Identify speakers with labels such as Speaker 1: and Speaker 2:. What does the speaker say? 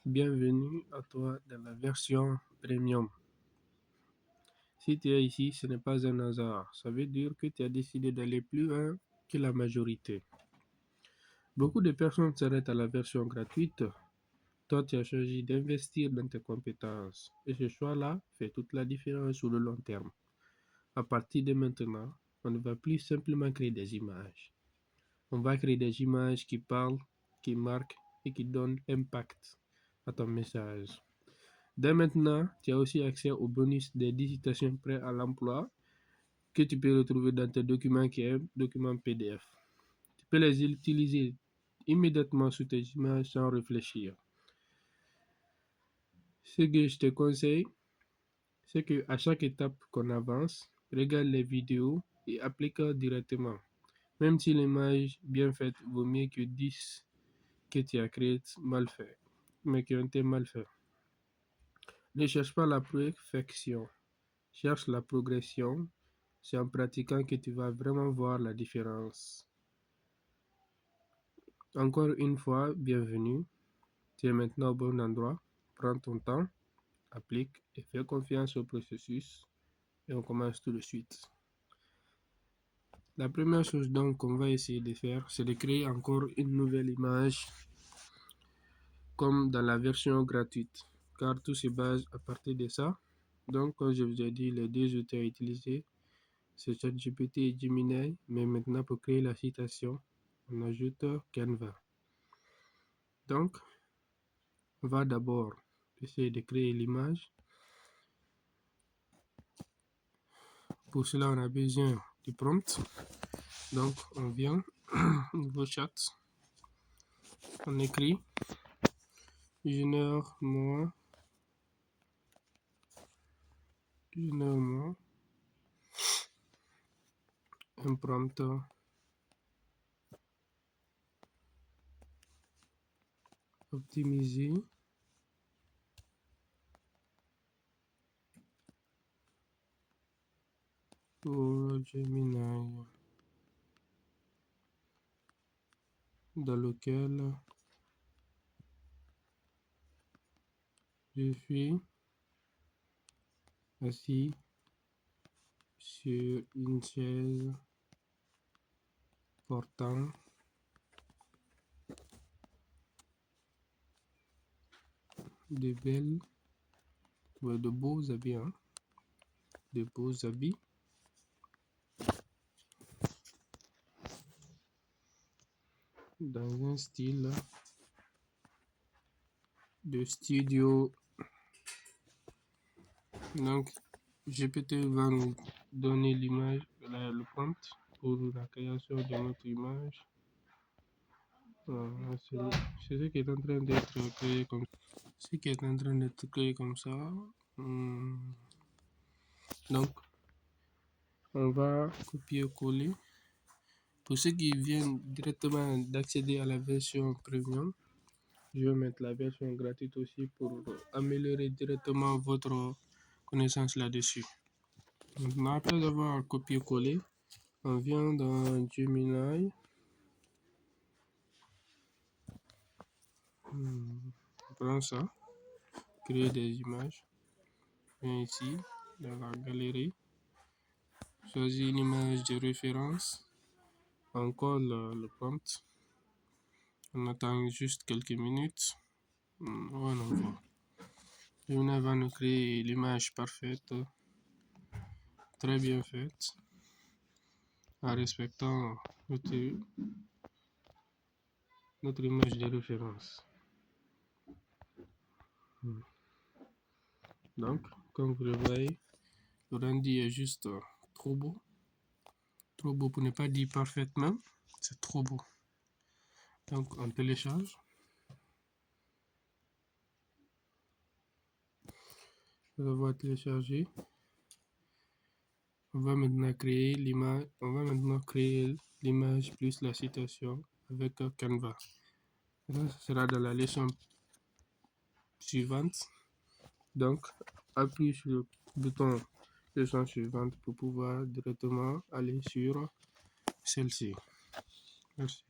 Speaker 1: Bienvenue à toi dans la version premium. Si tu es ici, ce n'est pas un hasard. Ça veut dire que tu as décidé d'aller plus loin que la majorité. Beaucoup de personnes s'arrêtent à la version gratuite. Toi, tu as choisi d'investir dans tes compétences. Et ce choix-là fait toute la différence sur le long terme. À partir de maintenant, on ne va plus simplement créer des images. On va créer des images qui parlent, qui marquent et qui donnent impact à ton message. Dès maintenant, tu as aussi accès au bonus des digitations prêts à l'emploi que tu peux retrouver dans tes documents qui est un document PDF. Tu peux les utiliser immédiatement sous tes images sans réfléchir. Ce que je te conseille, c'est qu'à chaque étape qu'on avance, regarde les vidéos et applique directement. Même si l'image bien faite vaut mieux que 10 que tu as créées mal fait, mais qui ont été mal fait. Ne cherche pas la perfection, cherche la progression. C'est en pratiquant que tu vas vraiment voir la différence. Encore une fois, bienvenue. Tu es maintenant au bon endroit. Prends ton temps, applique et fais confiance au processus. Et on commence tout de suite. La première chose donc qu'on va essayer de faire, c'est de créer encore une nouvelle image comme dans la version gratuite, car tout se base à partir de ça. Donc, comme je vous ai dit, les deux outils à utiliser, c'est ChatGPT et Gemini, mais maintenant pour créer la citation, on ajoute Canva. Donc, on va d'abord essayer de créer l'image. Pour cela, on a besoin du prompt. Donc, on vient, nouveau chat, on écrit génère-moi un prompt optimisé pour Gemini, dans lequel je suis assis sur une chaise portant de beaux habits, de beaux habits. Dans un style de studio. Donc, GPT va nous donner l'image, le prompt pour la création de notre image. C'est ce qui est en train d'être créé comme ça. Ce qui est en train d'être créé comme ça. Donc, on va copier-coller. Pour ceux qui viennent directement d'accéder à la version premium, je vais mettre la version gratuite aussi pour améliorer directement votre connaissance là-dessus. Maintenant, après avoir copié-collé, on vient dans Gemini. On prend ça, créer des images. Viens ici, dans la galerie. Choisis une image de référence. On colle le prompt. On attend juste quelques minutes. On envoie. Gemini va nous créer l'image parfaite, très bien faite, en respectant notre image de référence. Donc, comme vous le voyez, le rendu est juste trop beau. Trop beau pour ne pas dire parfaitement. C'est trop beau. Donc, on télécharge. On va télécharger. On va maintenant créer l'image. On va maintenant créer l'image plus la citation avec Canva. Ça sera dans la leçon suivante. Donc, appuie sur le bouton leçon suivante pour pouvoir directement aller sur celle-ci. Merci.